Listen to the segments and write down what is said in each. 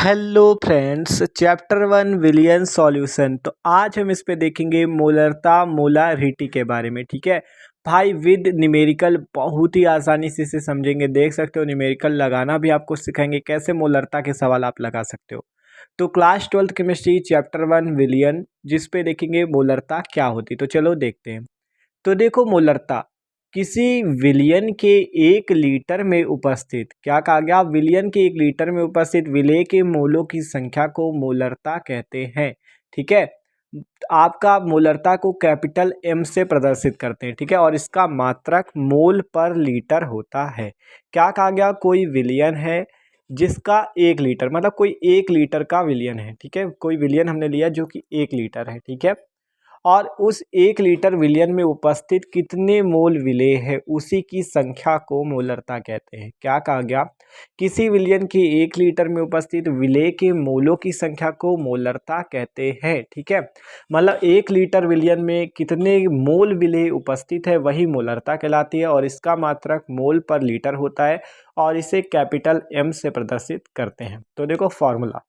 Hello friends, chapter 1 विलियन solution. तो आज हम इस पे देखेंगे मोलरता मोलारिटी के बारे में। ठीक है भाई, विद न्यूमेरिकल बहुत ही आसानी से इसे समझेंगे। देख सकते हो न्यूमेरिकल लगाना भी आपको सिखाएंगे, कैसे मोलरता के सवाल आप लगा सकते हो। तो क्लास 12th केमिस्ट्री चैप्टर 1 विलियन, जिस पे देखेंगे मोलरता क्या होती। तो चलो देखते हैं। तो देखो मोलरता किसी विलियन के 1 लीटर में उपस्थित, क्या कहा गया, विलियन के 1 लीटर में उपस्थित विलेय के मोलों की संख्या को मोलरता कहते हैं। ठीक है, आपका मोलरता को कैपिटल एम से प्रदर्शित करते हैं। ठीक है, और इसका मात्रक मोल पर लीटर होता है। क्या कहा गया, कोई विलियन है जिसका 1 लीटर, मतलब कोई 1 लीटर का विलियन है। ठीक है, कोई विलियन हमने लिया जो कि 1 लीटर है। ठीक है, और उस 1 लीटर विलियन में उपस्थित कितने मोल विलेय है, उसी की संख्या को मोलरता कहते हैं। क्या कहा गया, किसी विलियन के 1 लीटर में उपस्थित विलेय के मोलों की संख्या को मोलरता कहते हैं। ठीक है, मतलब 1 लीटर विलियन में कितने मोल विलेय उपस्थित है वही मोलरता कहलाती है, और इसका मात्रक मोल पर लीटर होता है, और इसे कैपिटल एम से प्रदर्शित करते हैं। तो देखो फॉर्मूला,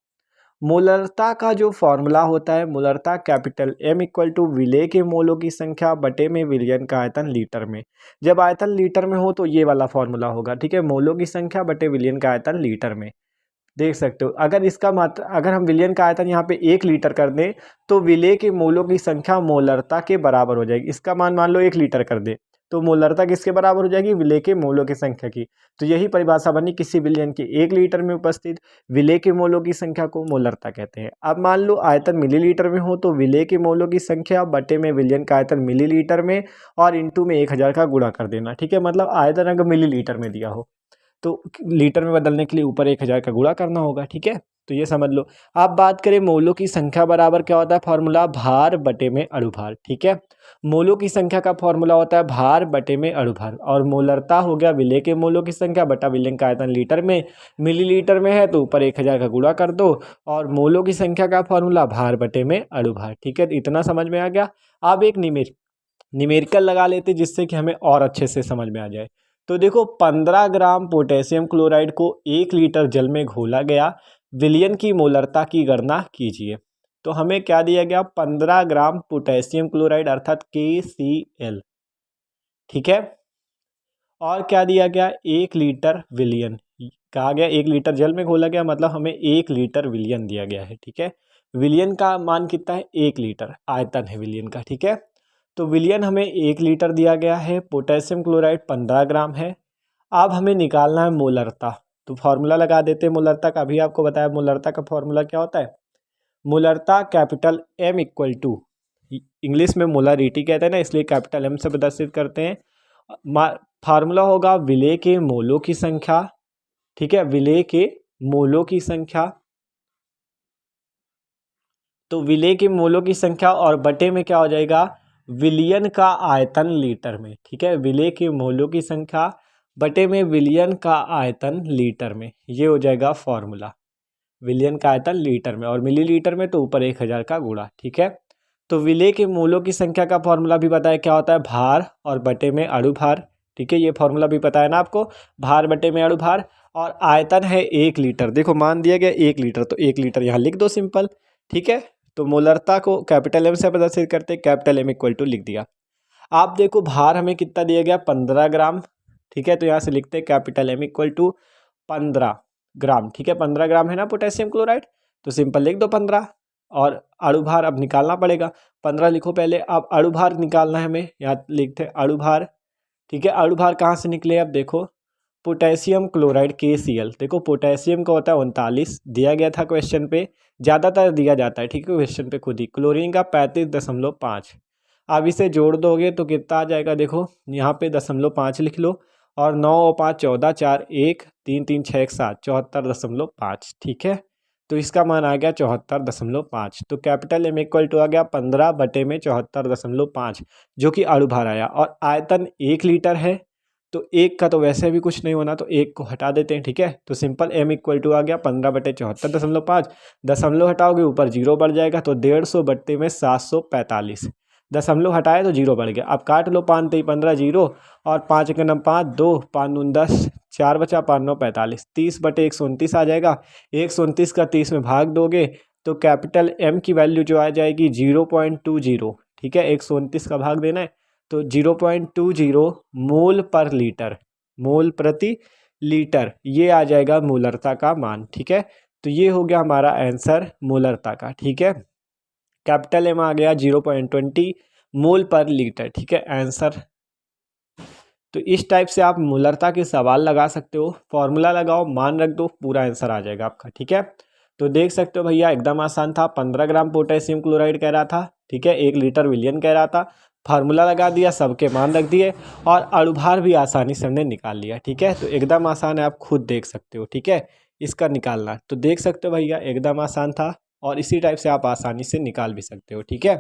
मोलरता का जो फॉर्मूला होता है, मोलरता कैपिटल एम इक्वल टू विलेय के मोलों की संख्या बटे में विलियन का आयतन लीटर में। जब आयतन लीटर में हो तो ये वाला फॉर्मूला होगा। ठीक है, मोलों की संख्या बटे विलियन का आयतन लीटर में। देख सकते हो, अगर इसका मात्रा, अगर हम विलियन का आयतन यहाँ पे 1 लीटर कर दें तो विलेय के मोलों की संख्या मोलरता के बराबर हो जाएगी। इसका मान लो 1 लीटर कर दे तो मोलरता किसके बराबर हो जाएगी, विलेय के मोलों की संख्या की। तो यही परिभाषा बनी, किसी विलियन के 1 लीटर में उपस्थित विलेय के मोलों की संख्या को मोलरता कहते हैं। अब मान लो आयतन मिलीलीटर में हो तो विलेय के मोलों की संख्या बटे में विलियन का आयतन मिलीलीटर में, और इंटू में 1000 का गुणा कर देना। ठीक है, मतलब आयतन अगर मिलीलीटर में दिया हो तो लीटर में बदलने के लिए ऊपर 1000 का गुणा करना होगा। ठीक है, तो ये समझ लो। अब बात करें मोलों की संख्या बराबर क्या होता है, फॉर्मूला भार बटे में अणुभार। ठीक है, मोलों की संख्या का फॉर्मूला होता है भार बटे में अणुभार, और मोलरता हो गया विलेय के मोलों की संख्या बटा विलेय का आयतन लीटर में। मिलीलीटर में है तो ऊपर 1000 का गुणा कर दो, और मोलों की संख्या का फॉर्मूला भार बटे में अणुभार। ठीक है, तो इतना समझ में आ गया। अब एक न्यूमेरिकल लगा लेते जिससे कि हमें और अच्छे से समझ में आ जाए। तो देखो 15 ग्राम पोटेशियम क्लोराइड को 1 लीटर जल में घोला गया, विलियन की मोलरता की गणना कीजिए। तो हमें क्या दिया गया, 15 ग्राम पोटेशियम क्लोराइड अर्थात KCl। ठीक है, और क्या दिया गया, 1 लीटर विलियन कहा गया, 1 लीटर जल में घोला गया, मतलब हमें 1 लीटर विलियन दिया गया है। ठीक है, विलियन का मान कितना है, 1 लीटर आयतन है विलियन का। ठीक है, तो विलियन हमें 1 लीटर दिया गया है, पोटेशियम क्लोराइड 15 ग्राम है। अब हमें निकालना है मोलरता। तो फॉर्मूला लगा देते हैं मोलरता का। अभी आपको बताया मोलरता का फॉर्मूला क्या होता है, मोलरता capital M equal to, English में मोलारिटी कहते हैं ना, इसलिए कैपिटल एम से प्रदर्शित करते हैं। फार्मूला होगा विलेय के मोलों की संख्या। ठीक है, विलेय के मोलों की संख्या, तो विलेय के मोलों की संख्या और बटे में क्या हो जाएगा, विलियन का आयतन लीटर में। ठीक है, विलेय के मोलों की संख्या बटे में विलियन का आयतन लीटर में, ये हो जाएगा फॉर्मूला। विलियन का आयतन लीटर में, और मिलीलीटर में तो ऊपर 1000 का गुणा। ठीक है, तो विलेय के मोलों की संख्या का फॉर्मूला भी बताया क्या होता है, भार और बटे में अणुभार। ठीक है, ये फॉर्मूला भी पता है ना आपको, भार बटे में अणुभार। और आयतन है 1 लीटर, देखो मान दिया गया 1 लीटर, तो 1 लीटर यहाँ लिख दो सिंपल। ठीक है, तो मोलरता को कैपिटल एम से प्रदर्शित करते, कैपिटल एम इक्वल टू लिख दिया। आप देखो भार हमें कितना दिया गया, 15 ग्राम। ठीक है, तो यहाँ से लिखते कैपिटल एम इक्वल टू 15 ग्राम। ठीक है, 15 ग्राम है ना पोटेशियम क्लोराइड, तो सिंपल लिख दो 15। और अणुभार अब निकालना पड़ेगा, 15 लिखो पहले। अब अणुभार निकालना है हमें, यहाँ लिखते हैं अणुभार। ठीक है, अणुभार कहाँ से निकले, अब देखो पोटेशियम क्लोराइड KCl, देखो पोटेशियम का होता है 39, दिया गया था क्वेश्चन पे, ज़्यादातर दिया जाता है। ठीक है, क्वेश्चन पे खुद ही। क्लोरीन का 35.5। अब इसे जोड़ दोगे तो कितना आ जाएगा, देखो यहाँ पे 0.5 लिख लो, और 9 और 5 14, 4 1 3 3 6 1 7, 74.5। ठीक है, तो इसका मान आ गया 74.5। तो कैपिटल एम इक्वल टू आ गया 15 बटे में 74.5, जो कि अणुभार आया। और आयतन 1 लीटर है, तो एक का तो वैसे भी कुछ नहीं होना, तो एक को हटा देते हैं। ठीक है, तो सिंपल एम इक्वल टू आ गया 15 बटे 74.5, दशमलव हटाओगे ऊपर 0 बढ़ जाएगा, तो 150 बट्टे में 745। दशमलव हटाए तो जीरो बढ़ गया। अब काट लो, 5 3 15 जीरो, और 5 1 5 2, 5 9 10, 4 बचा, 5 9 45, 30/129 आ जाएगा। 129 का 30 में भाग दोगे तो कैपिटल M की वैल्यू जो आ जाएगी 0.20। ठीक है, 129 का भाग देना है तो 0.20 मोल पर लीटर, मोल प्रति लीटर, ये आ जाएगा मोलरता का मान। ठीक है, तो ये हो गया हमारा आंसर मोलरता का। ठीक है, कैपिटल M आ गया 0.20 मोल पर लीटर। ठीक है आंसर। तो इस टाइप से आप मोलरता के सवाल लगा सकते हो, फॉर्मूला लगाओ, मान रख दो, पूरा आंसर आ जाएगा आपका। ठीक है, तो देख सकते हो भैया एकदम आसान था। 15 ग्राम पोटेशियम क्लोराइड कह रहा था। ठीक है, 1 लीटर विलियन कह रहा था, फार्मूला लगा दिया, सबके मान रख दिए, और अणुभार भी आसानी से हमने निकाल लिया। ठीक है, तो एकदम आसान है, आप खुद देख सकते हो। ठीक है, इसका निकालना तो देख सकते हो भैया एकदम आसान था, और इसी टाइप से आप आसानी से निकाल भी सकते हो। ठीक है,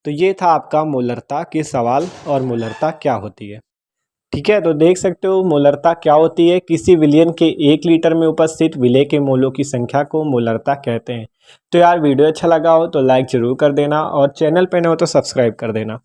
तो ये था आपका मोलरता के सवाल और मोलरता क्या होती है। ठीक है, तो देख सकते हो मोलरता क्या होती है। किसी विलियन के 1 लीटर में उपस्थित विलेय के मोलों की संख्या को मोलरता कहते हैं। तो यार वीडियो अच्छा लगा हो तो लाइक ज़रूर कर देना, और चैनल पे न हो तो सब्सक्राइब कर देना।